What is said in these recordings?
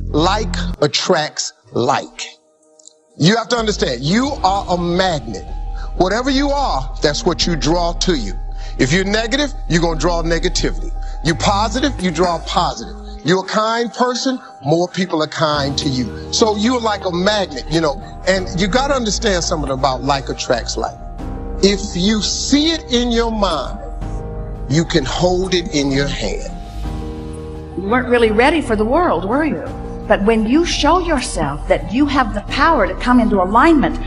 like attracts like. You have to understand, you are a magnet. Whatever you are, that's what you draw to you. If you're negative, you're going to draw negativity. You're positive, you draw positive. You're a kind person, more people are kind to you. So you're like a magnet, and you got to understand something about like attracts like. If you see it in your mind, you can hold it in your hand. You weren't really ready for the world, were you? But when you show yourself that you have the power to come into alignment,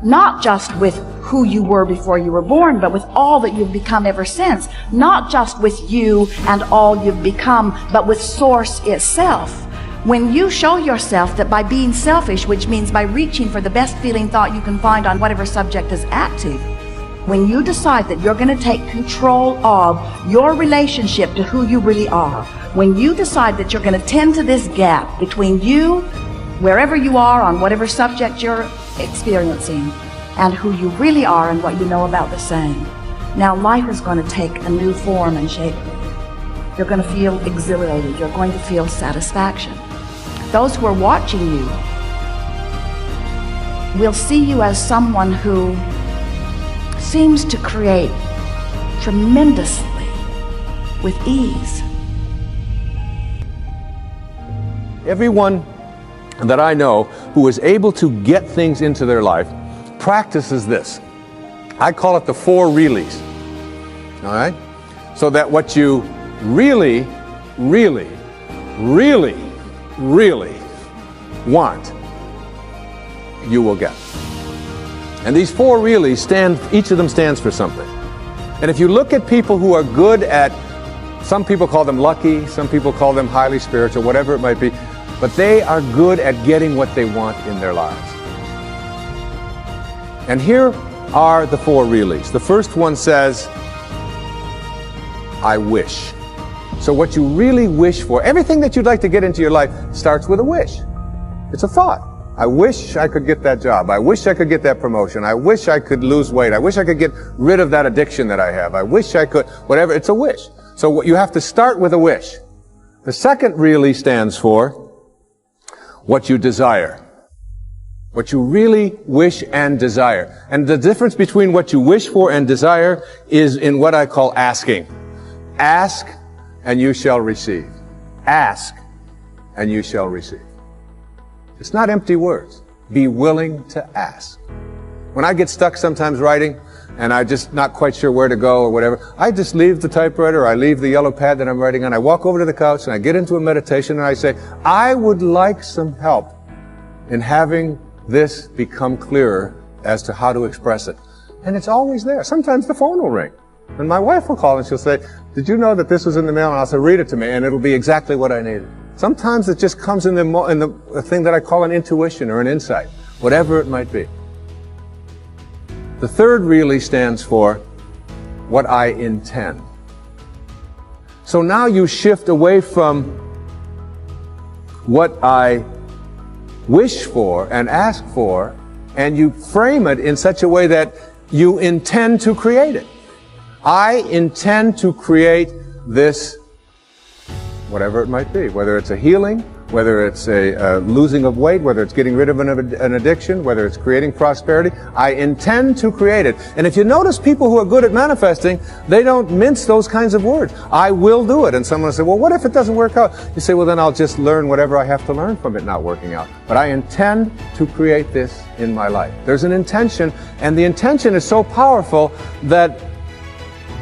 not just with who you were before you were born, but with all that you've become ever since, not just with you and all you've become, but with Source itself. When you show yourself that by being selfish, which means by reaching for the best feeling thought you can find on whatever subject is active, when you decide that you're going to take control of your relationship to who you really are, when you decide that you're going to tend to this gap between you, wherever you are on whatever subject you're experiencing, and who you really are and what you know about the same, now life is going to take a new form and shape. You're going to feel exhilarated. You're going to feel satisfaction. Those who are watching you will see you as someone who seems to create tremendously with ease. Everyone that I know who is able to get things into their life practices this. I call it the 4 reallys. All right? So that what you really, really, really, really want, you will get. And these 4 reallys each of them stands for something. And if you look at people who are good at, some people call them lucky, some people call them highly spiritual, whatever it might be, but they are good at getting what they want in their lives. And here are the 4 reallys. The first one says, I wish. So what you really wish for, everything that you'd like to get into your life starts with a wish. It's a thought. I wish I could get that job. I wish I could get that promotion. I wish I could lose weight. I wish I could get rid of that addiction that I have. I wish I could, whatever. It's a wish. So what you have to start with a wish. The second really stands for what you desire. What you really wish and desire. And the difference between what you wish for and desire is in what I call asking. Ask and you shall receive. Ask and you shall receive. It's not empty words. Be willing to ask. When I get stuck sometimes writing and I'm just not quite sure where to go or whatever, I just leave the typewriter or I leave the yellow pad that I'm writing on. I walk over to the couch and I get into a meditation and I say, I would like some help in having this become clearer as to how to express it. And it's always there. Sometimes the phone will ring and my wife will call and she'll say, did you know that this was in the mail? And I'll say, read it to me, and it'll be exactly what I needed. Sometimes it just comes in the thing that I call an intuition or an insight, whatever it might be. The third really stands for what I intend. So now you shift away from what I wish for and ask for, and you frame it in such a way that you intend to create it. I intend to create this, whatever it might be, whether it's a healing, whether it's a losing of weight, whether it's getting rid of an addiction, whether it's creating prosperity. I intend to create it. And if you notice people who are good at manifesting, they don't mince those kinds of words. I will do it. And someone will say, well, what if it doesn't work out? You say, well, then I'll just learn whatever I have to learn from it not working out. But I intend to create this in my life. There's an intention, and the intention is so powerful that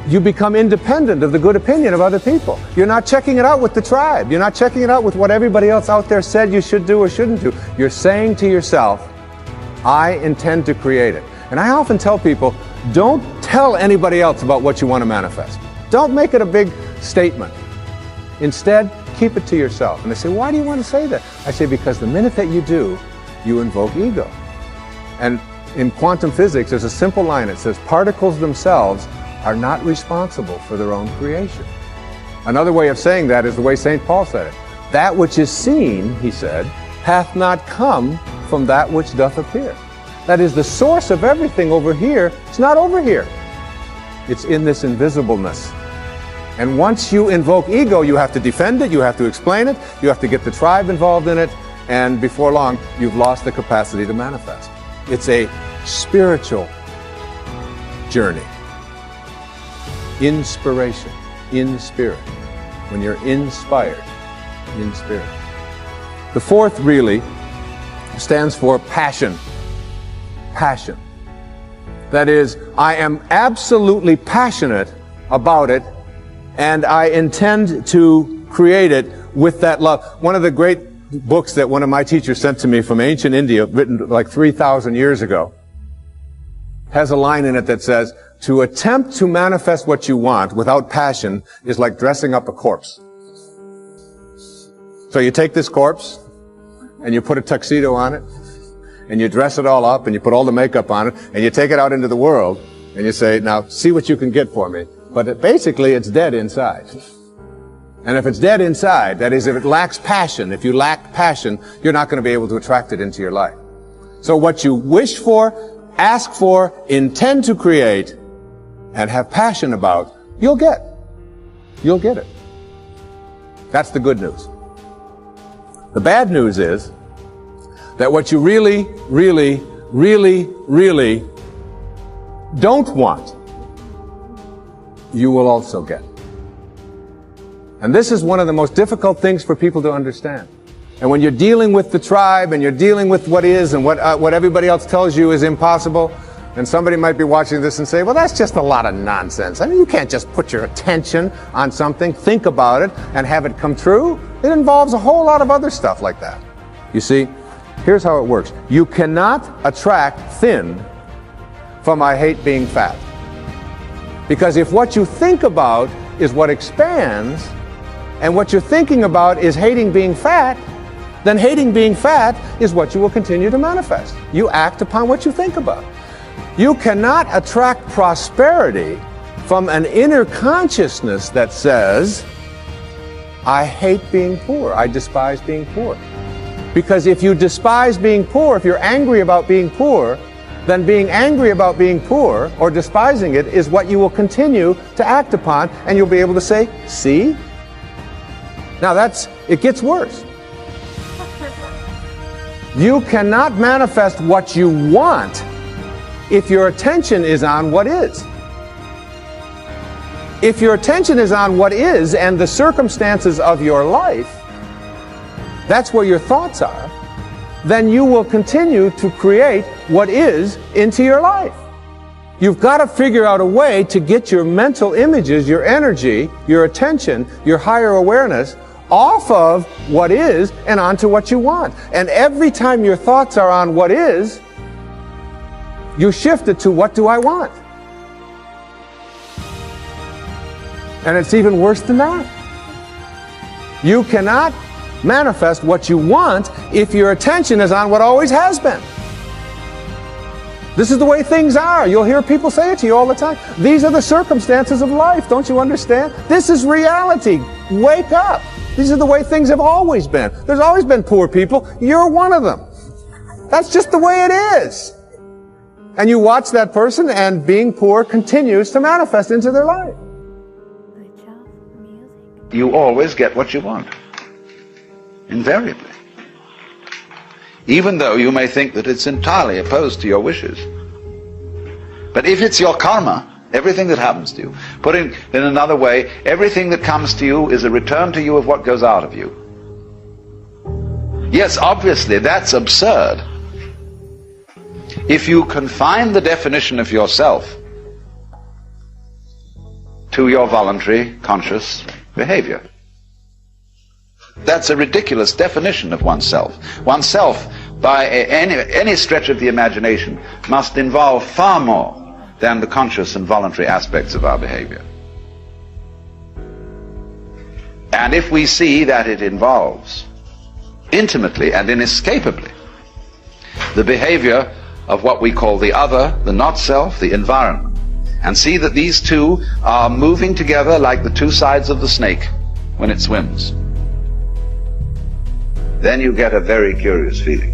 you become independent of the good opinion of other people. You're not checking it out with the tribe. You're not checking it out with what everybody else out there said you should do or shouldn't do. You're saying to yourself, I intend to create it. And I often tell people, don't tell anybody else about what you want to manifest. Don't make it a big statement. Instead, keep it to yourself. And they say, why do you want to say that? I say, because the minute that you do, you invoke ego. And in quantum physics, there's a simple line. It says, particles themselves are not responsible for their own creation. Another way of saying that is the way St. Paul said it. That which is seen, he said, hath not come from that which doth appear. That is, the source of everything over here, it's not over here. It's in this invisibleness. And once you invoke ego, you have to defend it, you have to explain it, you have to get the tribe involved in it, and before long, you've lost the capacity to manifest. It's a spiritual journey. Inspiration, in spirit. When you're inspired, in spirit. The fourth really stands for passion. Passion. That is, I am absolutely passionate about it, and I intend to create it with that love. One of the great books that one of my teachers sent to me from ancient India, written like 3,000 years ago, has a line in it that says, to attempt to manifest what you want without passion is like dressing up a corpse. So you take this corpse, and you put a tuxedo on it, and you dress it all up, and you put all the makeup on it, and you take it out into the world, and you say, now, see what you can get for me. But basically, it's dead inside. And if it's dead inside, that is, if it lacks passion, if you lack passion, you're not going to be able to attract it into your life. So what you wish for, ask for, intend to create, and have passion about, you'll get. You'll get it. That's the good news. The bad news is that what you really, really, really, really don't want, you will also get. And this is one of the most difficult things for people to understand. And when you're dealing with the tribe and you're dealing with what is and what everybody else tells you is impossible, and somebody might be watching this and say, well, that's just a lot of nonsense. I mean, you can't just put your attention on something, think about it, and have it come true. It involves a whole lot of other stuff like that. You see, here's how it works. You cannot attract thin from I hate being fat. Because if what you think about is what expands, and what you're thinking about is hating being fat, then hating being fat is what you will continue to manifest. You act upon what you think about. You cannot attract prosperity from an inner consciousness that says, I hate being poor, I despise being poor. Because if you despise being poor, if you're angry about being poor, then being angry about being poor or despising it is what you will continue to act upon, and you'll be able to say, see? Now it gets worse. You cannot manifest what you want if your attention is on what is. If your attention is on what is and the circumstances of your life, that's where your thoughts are, then you will continue to create what is into your life. You've got to figure out a way to get your mental images, your energy, your attention, your higher awareness off of what is and onto what you want. And every time your thoughts are on what is, you shift it to what do I want? And it's even worse than that. You cannot manifest what you want if your attention is on what always has been. This is the way things are. You'll hear people say it to you all the time. These are the circumstances of life. Don't you understand? This is reality. Wake up. These are the way things have always been. There's always been poor people. You're one of them. That's just the way it is. And you watch that person, and being poor continues to manifest into their life. You always get what you want. Invariably. Even though you may think that it's entirely opposed to your wishes. But if it's your karma, everything that happens to you, put it in another way, everything that comes to you is a return to you of what goes out of you. Yes, obviously, that's absurd. If you confine the definition of yourself to your voluntary, conscious behavior. That's a ridiculous definition of oneself. Oneself, by any stretch of the imagination, must involve far more than the conscious and voluntary aspects of our behavior. And if we see that it involves intimately and inescapably the behavior of what we call the other, the not self, the environment, and see that these two are moving together like the two sides of the snake when it swims, then you get a very curious feeling.